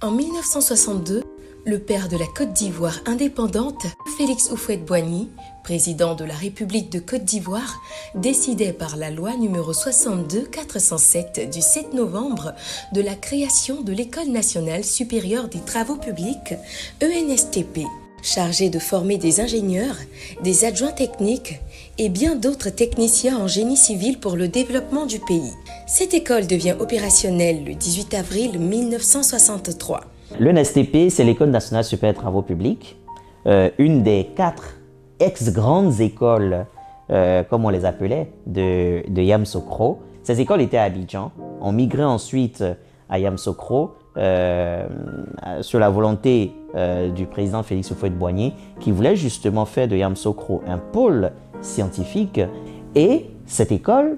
En 1962, le père de la Côte d'Ivoire indépendante, Félix Houphouët-Boigny, président de la République de Côte d'Ivoire, décidait par la loi numéro 62-407 du 7 novembre de la création de l'École nationale supérieure des travaux publics, ENSTP, chargée de former des ingénieurs, des adjoints techniques et bien d'autres techniciens en génie civil pour le développement du pays. Cette école devient opérationnelle le 18 avril 1963. L'ENSTP, c'est l'École nationale supérieure des travaux publics, une des 4 ex-grandes écoles, comme on les appelait, de Yamoussoukro. Ces écoles étaient à Abidjan. On migrait ensuite à Yamoussoukro sur la volonté du président Félix Houphouët-Boigny qui voulait justement faire de Yamoussoukro un pôle scientifique. Et cette école,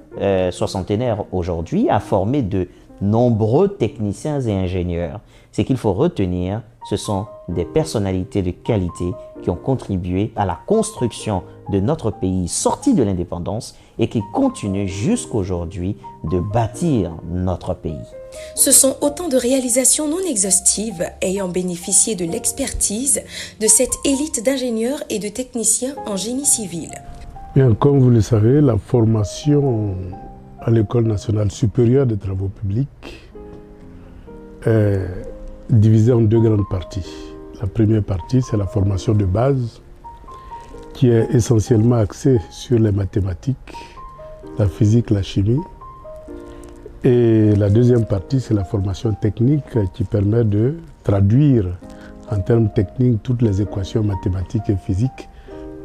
soixantenaire aujourd'hui, a formé de nombreux techniciens et ingénieurs. Ce qu'il faut retenir, ce sont des personnalités de qualité qui ont contribué à la construction de notre pays sorti de l'indépendance et qui continuent jusqu'aujourd'hui de bâtir notre pays. Ce sont autant de réalisations non exhaustives ayant bénéficié de l'expertise de cette élite d'ingénieurs et de techniciens en génie civil. Bien, comme vous le savez, la formation à l'École nationale supérieure des travaux publics est divisée en 2 grandes parties. La première partie, c'est la formation de base, qui est essentiellement axée sur les mathématiques, la physique, la chimie. Et la deuxième partie, c'est la formation technique qui permet de traduire en termes techniques toutes les équations mathématiques et physiques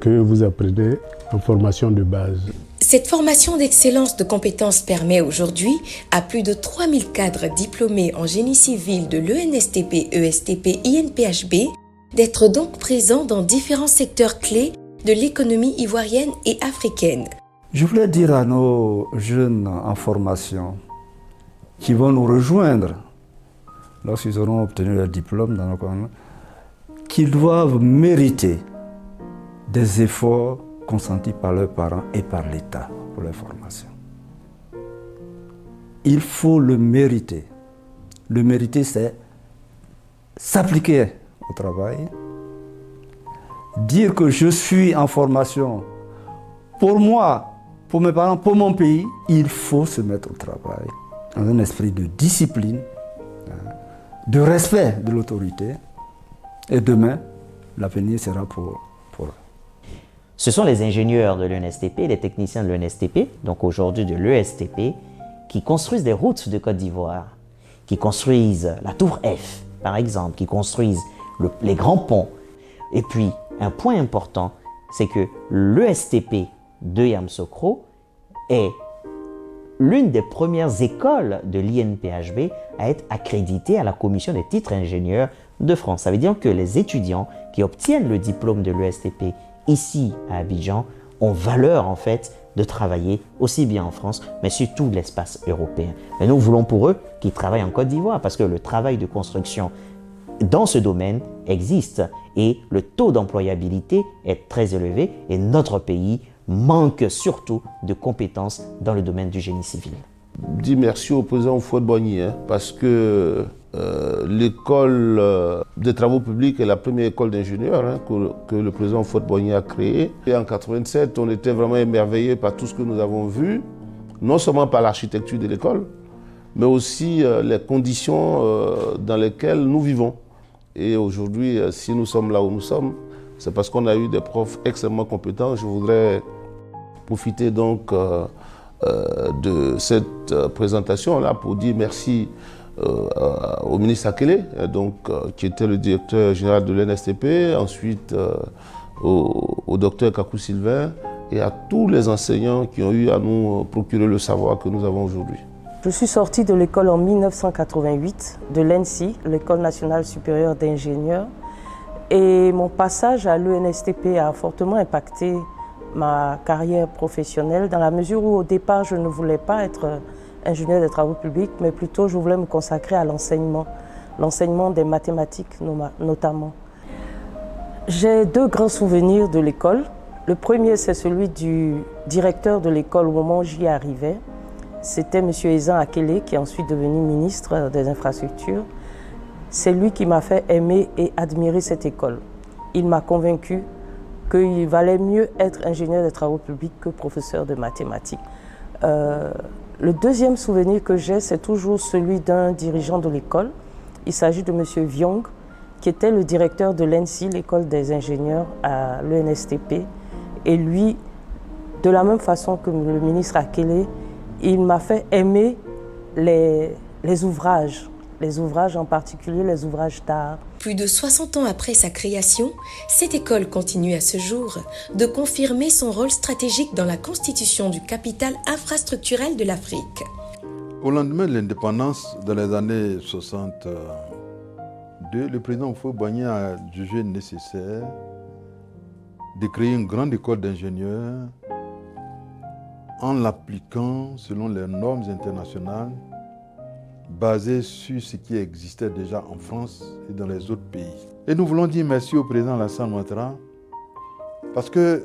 que vous apprenez en formation de base. Cette formation d'excellence de compétences permet aujourd'hui à plus de 3000 cadres diplômés en génie civil de l'ENSTP, ESTP, INPHB d'être donc présents dans différents secteurs clés de l'économie ivoirienne et africaine. Je voulais dire à nos jeunes en formation qui vont nous rejoindre lorsqu'ils auront obtenu leur diplôme dans nos coins, qu'ils doivent mériter des efforts consentis par leurs parents et par l'État pour leur formation. Il faut le mériter. Le mériter, c'est s'appliquer au travail, dire que je suis en formation pour moi, pour mes parents, pour mon pays. Il faut se mettre au travail dans un esprit de discipline, de respect de l'autorité. Et demain, l'avenir sera pour eux. Ce sont les ingénieurs de l'ENSTP, les techniciens de l'ENSTP, donc aujourd'hui de l'ESTP, qui construisent des routes de Côte d'Ivoire, qui construisent la tour F, par exemple, qui construisent les grands ponts. Et puis, un point important, c'est que l'ESTP de Yamoussoukro est l'une des premières écoles de l'INPHB à être accréditée à la commission des titres ingénieurs de France. Ça veut dire que les étudiants qui obtiennent le diplôme de l'ESTP ici à Abidjan ont valeur en fait de travailler aussi bien en France, mais surtout l'espace européen. Mais nous voulons pour eux qu'ils travaillent en Côte d'Ivoire parce que le travail de construction dans ce domaine existe et le taux d'employabilité est très élevé et notre pays manque surtout de compétences dans le domaine du génie civil. Je dis merci au président Houphouët-Boigny parce que l'école des travaux publics est la première école d'ingénieurs que le président Houphouët-Boigny a créée. Et en 1987, on était vraiment émerveillés par tout ce que nous avons vu, non seulement par l'architecture de l'école, mais aussi les conditions dans lesquelles nous vivons. Et aujourd'hui, si nous sommes là où nous sommes, c'est parce qu'on a eu des profs extrêmement compétents. Je voudrais profiter donc de cette présentation-là pour dire merci au ministre Akele, qui était le directeur général de l'ENSTP, ensuite au docteur Kakou Sylvain et à tous les enseignants qui ont eu à nous procurer le savoir que nous avons aujourd'hui. Je suis sortie de l'école en 1988, de l'ENSI, l'École nationale supérieure d'ingénieurs, et mon passage à l'ENSTP a fortement impacté ma carrière professionnelle dans la mesure où au départ je ne voulais pas être ingénieur des travaux publics, mais plutôt je voulais me consacrer à l'enseignement des mathématiques notamment. J'ai 2 grands souvenirs de l'école. Le premier, c'est celui du directeur de l'école au moment où j'y arrivais. C'était M. Ezan Akele, qui est ensuite devenu ministre des Infrastructures. c'est lui qui m'a fait aimer et admirer cette école. Il m'a convaincu qu'il valait mieux être ingénieur des travaux publics que professeur de mathématiques. Le deuxième souvenir que j'ai, c'est toujours celui d'un dirigeant de l'école. Il s'agit de M. Viong, qui était le directeur de l'ENSI, l'école des ingénieurs à l'ENSTP. Et lui, de la même façon que le ministre Akele, il m'a fait aimer les ouvrages en particulier les ouvrages d'art. Plus de 60 ans après sa création, cette école continue à ce jour de confirmer son rôle stratégique dans la constitution du capital infrastructurel de l'Afrique. Au lendemain de l'indépendance, dans les années 62, le président Houphouët-Boigny a jugé nécessaire de créer une grande école d'ingénieurs en l'appliquant selon les normes internationales basées sur ce qui existait déjà en France et dans les autres pays. Et nous voulons dire merci au président Alassane Ouattara parce qu'il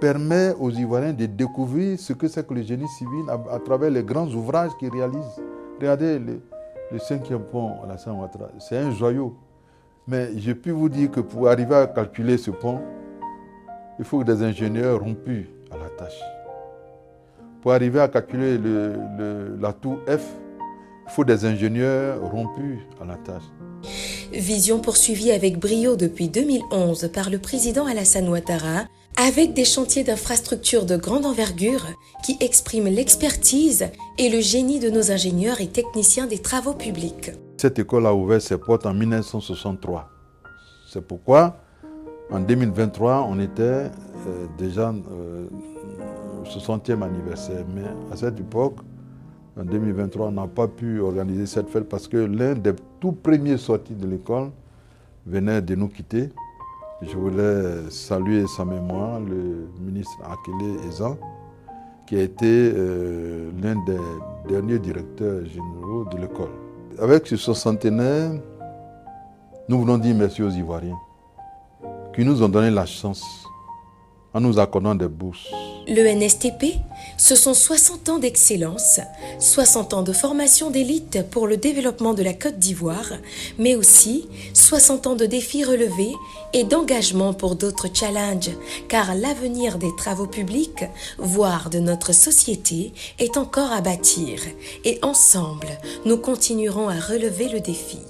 permet aux Ivoiriens de découvrir ce que c'est que le génie civil à travers les grands ouvrages qu'il réalise. Regardez le 5e pont Alassane Ouattara, c'est un joyau. Mais je peux vous dire que pour arriver à calculer ce pont, il faut des ingénieurs rompus à la tâche. Pour arriver à calculer la tour F, il faut des ingénieurs rompus à la tâche. Vision poursuivie avec brio depuis 2011 par le président Alassane Ouattara, avec des chantiers d'infrastructures de grande envergure qui expriment l'expertise et le génie de nos ingénieurs et techniciens des travaux publics. Cette école a ouvert ses portes en 1963. C'est pourquoi, en 2023, on était déjà au 60e anniversaire. Mais à cette époque, en 2023, on n'a pas pu organiser cette fête parce que l'un des tout premiers sortis de l'école venait de nous quitter. Je voulais saluer sa mémoire, le ministre Akele Ezan, qui a été l'un des derniers directeurs généraux de l'école. Avec ce soixantenaire, nous voulons dire merci aux Ivoiriens qui nous ont donné la chance en nous accordant des bourses. L'ENSTP, ce sont 60 ans d'excellence, 60 ans de formation d'élite pour le développement de la Côte d'Ivoire, mais aussi 60 ans de défis relevés et d'engagement pour d'autres challenges, car l'avenir des travaux publics, voire de notre société, est encore à bâtir. Et ensemble, nous continuerons à relever le défi.